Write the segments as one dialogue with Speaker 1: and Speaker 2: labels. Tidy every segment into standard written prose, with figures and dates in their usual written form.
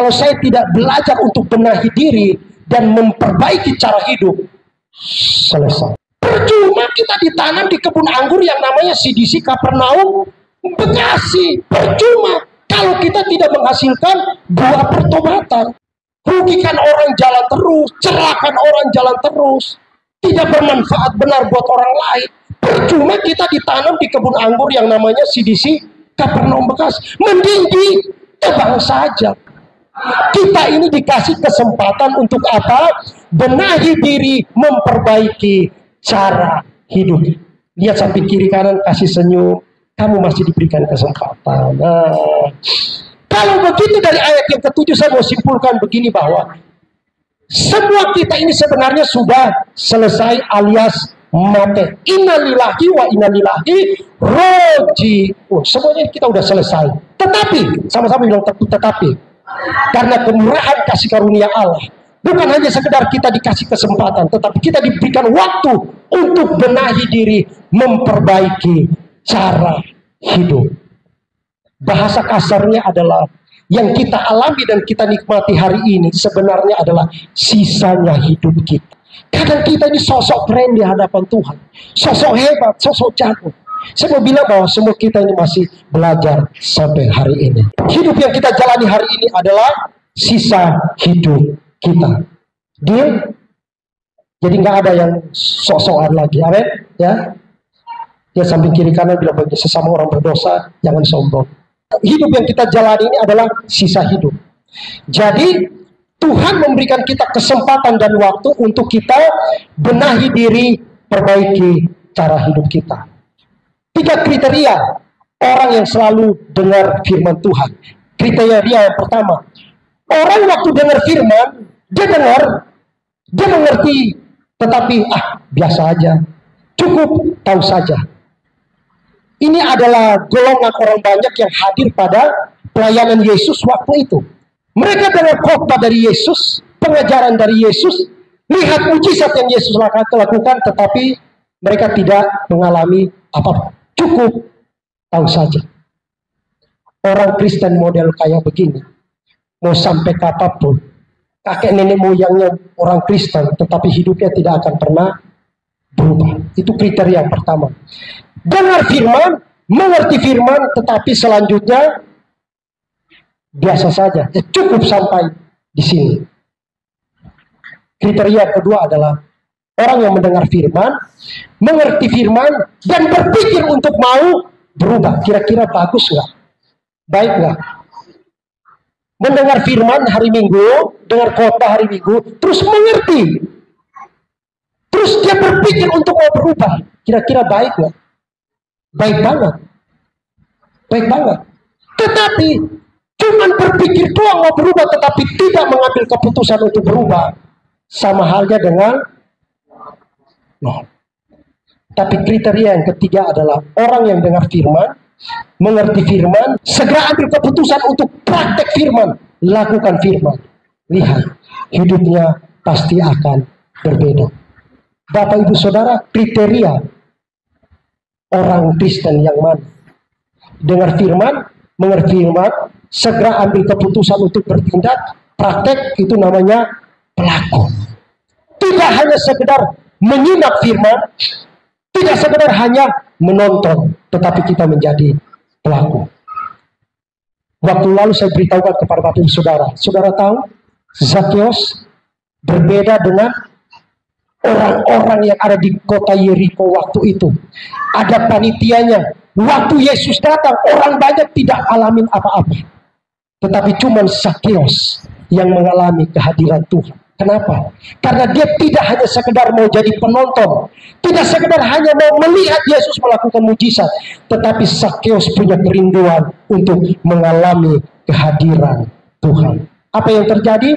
Speaker 1: Kalau saya tidak belajar untuk benahi diri dan memperbaiki cara hidup, selesai. Percuma kita ditanam di kebun anggur yang namanya CDC Kapernaum, Bekasi. Percuma kalau kita tidak menghasilkan buah pertobatan. Rugikan orang jalan terus, celakakan orang jalan terus, tidak bermanfaat benar buat orang lain. Percuma kita ditanam di kebun anggur yang namanya CDC Kapernaum Bekasi. Mending ditebang saja. Kita ini dikasih kesempatan untuk apa? Benahi diri, memperbaiki cara hidup. Lihat samping kiri kanan, kasih senyum. Kamu masih diberikan kesempatan. Nah, kalau begitu dari ayat yang ke-7 saya mau simpulkan begini, bahwa semua kita ini sebenarnya sudah selesai alias mati. Innalillahi wa innalillahi roji'un. Semuanya kita udah selesai. Tetapi, sama-sama bilang tetapi, karena kemurahan kasih karunia Allah, bukan hanya sekedar kita dikasih kesempatan, tetapi kita diberikan waktu untuk benahi diri, memperbaiki cara hidup. Bahasa kasarnya adalah yang kita alami dan kita nikmati hari ini sebenarnya adalah sisanya hidup kita. Kadang kita ini sosok keren di hadapan Tuhan, sosok hebat, sosok jago. Saya mau bilang bahwa semua kita ini masih belajar sampai hari ini. Hidup yang kita jalani hari ini adalah sisa hidup kita. Deal? Jadi nggak ada yang sok-sokan lagi, amin? Ya. Dia samping kiri kanan bilang bagi sesama orang berdosa, jangan sombong. Hidup yang kita jalani ini adalah sisa hidup. Jadi Tuhan memberikan kita kesempatan dan waktu untuk kita benahi diri, perbaiki cara hidup kita. 3 kriteria orang yang selalu dengar firman Tuhan. Kriteria yang pertama, orang waktu dengar firman, dia dengar, dia mengerti, tetapi biasa aja, cukup tahu saja. Ini adalah golongan orang banyak yang hadir pada pelayanan Yesus waktu itu. Mereka dengar khotbah dari Yesus, pengajaran dari Yesus, lihat mujizat yang Yesus lakukan, tetapi mereka tidak mengalami apa-apa. Cukup tahu saja. Orang Kristen model kayak begini, mau sampai kapanpun, kakek nenek moyangnya orang Kristen, tetapi hidupnya tidak akan pernah berubah. Itu kriteria yang pertama. Dengar firman, mengerti firman, tetapi selanjutnya biasa saja. Cukup sampai di sini. Kriteria kedua adalah orang yang mendengar firman, mengerti firman, dan berpikir untuk mau berubah. Kira-kira bagus nggak? Baik nggak? Mendengar firman hari Minggu, dengar khotbah hari Minggu, terus mengerti. Terus dia berpikir untuk mau berubah. Kira-kira baik nggak? Baik banget. Baik banget. Tetapi, cuman berpikir doang mau berubah, tetapi tidak mengambil keputusan untuk berubah. Sama halnya dengan Tapi kriteria yang ketiga adalah orang yang dengar firman, mengerti firman, segera ambil keputusan untuk praktek firman, lakukan firman. Lihat, hidupnya pasti akan berbeda. Bapak Ibu Saudara, kriteria orang Kristen yang mana? Dengar firman, mengerti firman, segera ambil keputusan untuk bertindak, praktek, itu namanya pelaku. Tidak hanya sekedar menyimak firman, tidak sekedar hanya menonton, tetapi kita menjadi pelaku. Waktu lalu saya beritahukan kepada Bapak Ibu Saudara. Saudara tahu, Zakeus berbeda dengan orang-orang yang ada di kota Yeriko waktu itu. Ada panitianya. Waktu Yesus datang, orang banyak tidak alamin apa-apa. Tetapi cuma Zakeus yang mengalami kehadiran Tuhan. Kenapa? Karena dia tidak hanya sekedar mau jadi penonton, tidak sekedar hanya mau melihat Yesus melakukan mujizat, tetapi Zakeus punya kerinduan untuk mengalami kehadiran Tuhan. Apa yang terjadi?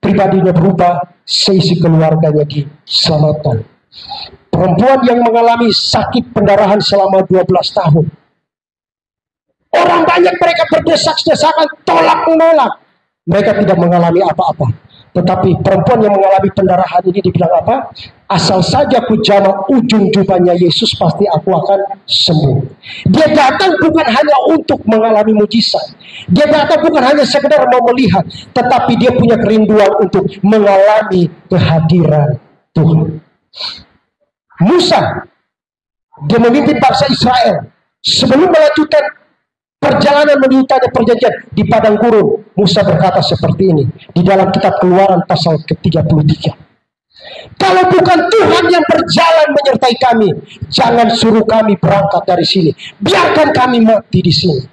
Speaker 1: Pribadinya berubah, seisi keluarganya diselamatkan. Perempuan yang mengalami sakit pendarahan selama 12 tahun. Orang banyak mereka berdesak-desakan, tolak-menolak. Mereka tidak mengalami apa-apa. Tetapi perempuan yang mengalami pendarahan ini dibilang apa? Asal saja ku jamah ujung jubahnya Yesus, pasti aku akan sembuh. Dia datang bukan hanya untuk mengalami mujizat. Dia datang bukan hanya sekedar mau melihat, tetapi dia punya kerinduan untuk mengalami kehadiran Tuhan. Musa, dia memimpin bangsa Israel. Sebelum melanjutkan perjalanan menuju tanah perjanjian di padang gurun, Musa berkata seperti ini di dalam kitab Keluaran pasal ke-33. Kalau bukan Tuhan yang berjalan menyertai kami, jangan suruh kami berangkat dari sini. Biarkan kami mati di sini.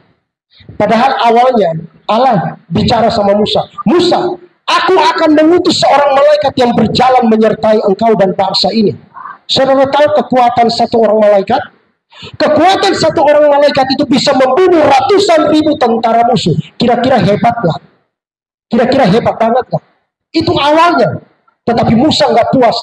Speaker 1: Padahal awalnya Allah bicara sama Musa, Musa, aku akan mengutus seorang malaikat yang berjalan menyertai engkau dan bangsa ini. Saudara tahu kekuatan satu orang malaikat? Kekuatan satu orang malaikat itu bisa membunuh ratusan ribu tentara musuh. Kira-kira hebat lah. Kira-kira hebat banget lah. Itu awalnya. Tetapi Musa nggak puas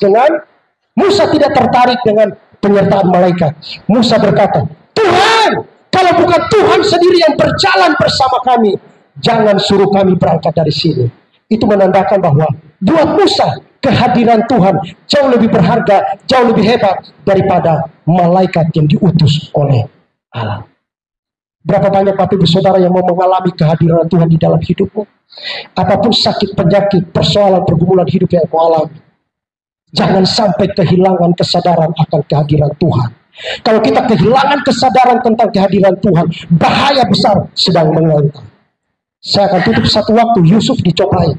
Speaker 1: Musa tidak tertarik dengan penyertaan malaikat. Musa berkata, Tuhan, kalau bukan Tuhan sendiri yang berjalan bersama kami, jangan suruh kami berangkat dari sini. Itu menandakan bahwa buat Musa, kehadiran Tuhan jauh lebih berharga, jauh lebih hebat daripada malaikat yang diutus oleh Allah. Berapa banyak Bapak Ibu Saudara yang mau mengalami kehadiran Tuhan di dalam hidupmu? Apapun sakit, penyakit, persoalan, pergumulan hidup yang kau alami, jangan sampai kehilangan kesadaran akan kehadiran Tuhan. Kalau kita kehilangan kesadaran tentang kehadiran Tuhan, bahaya besar sedang mengantar. Saya akan tutup satu waktu, Yusuf dicobai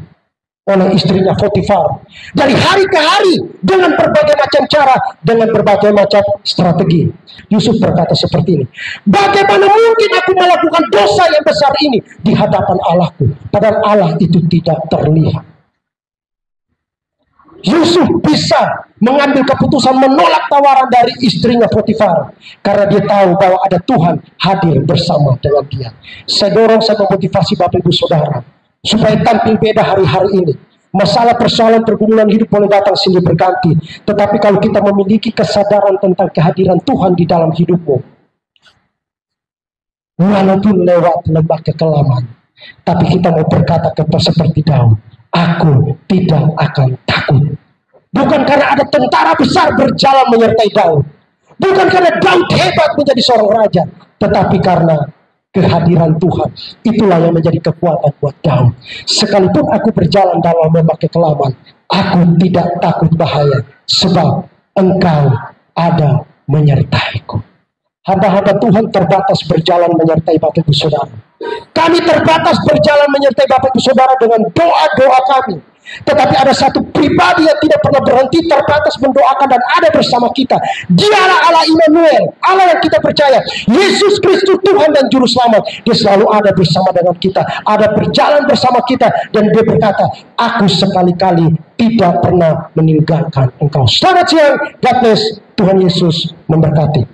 Speaker 1: oleh istrinya Potifar. Dari hari ke hari, dengan berbagai macam cara, dengan berbagai macam strategi. Yusuf berkata seperti ini, bagaimana mungkin aku melakukan dosa yang besar ini di hadapan Allahku, padahal Allah itu tidak terlihat. Yusuf bisa mengambil keputusan menolak tawaran dari istrinya Potifar, karena dia tahu bahwa ada Tuhan hadir bersama dengan dia. Saya dorong, saya memotivasi Bapak Ibu Saudara, supaya tampil beda hari-hari ini. Masalah persoalan pergumulan hidup boleh datang silih berganti, tetapi kalau kita memiliki kesadaran tentang kehadiran Tuhan di dalam hidupmu, walaupun lewat lembah kekelaman, tapi kita mau berkata seperti Daud, aku tidak akan takut. Bukan karena ada tentara besar berjalan menyertai Daud, bukan karena Daud hebat menjadi seorang raja, tetapi karena kehadiran Tuhan. Itulah yang menjadi kekuatan buat Daud. Sekalipun aku berjalan dalam lembah kekelaman, aku tidak takut bahaya, sebab Engkau ada menyertaiku. Hamba-hamba Tuhan terbatas berjalan menyertai Bapak Ibu Saudara. Kami terbatas berjalan menyertai Bapak Ibu Saudara dengan doa-doa kami. Tetapi ada satu pribadi yang tidak pernah berhenti, terbatas mendoakan dan ada bersama kita. Dialah Allah Immanuel, Allah yang kita percaya, Yesus Kristus Tuhan dan Juru Selamat. Dia selalu ada bersama dengan kita, ada berjalan bersama kita, dan dia berkata, aku sekali-kali tidak pernah meninggalkan engkau. Selamat siang, God bless, Tuhan Yesus memberkati.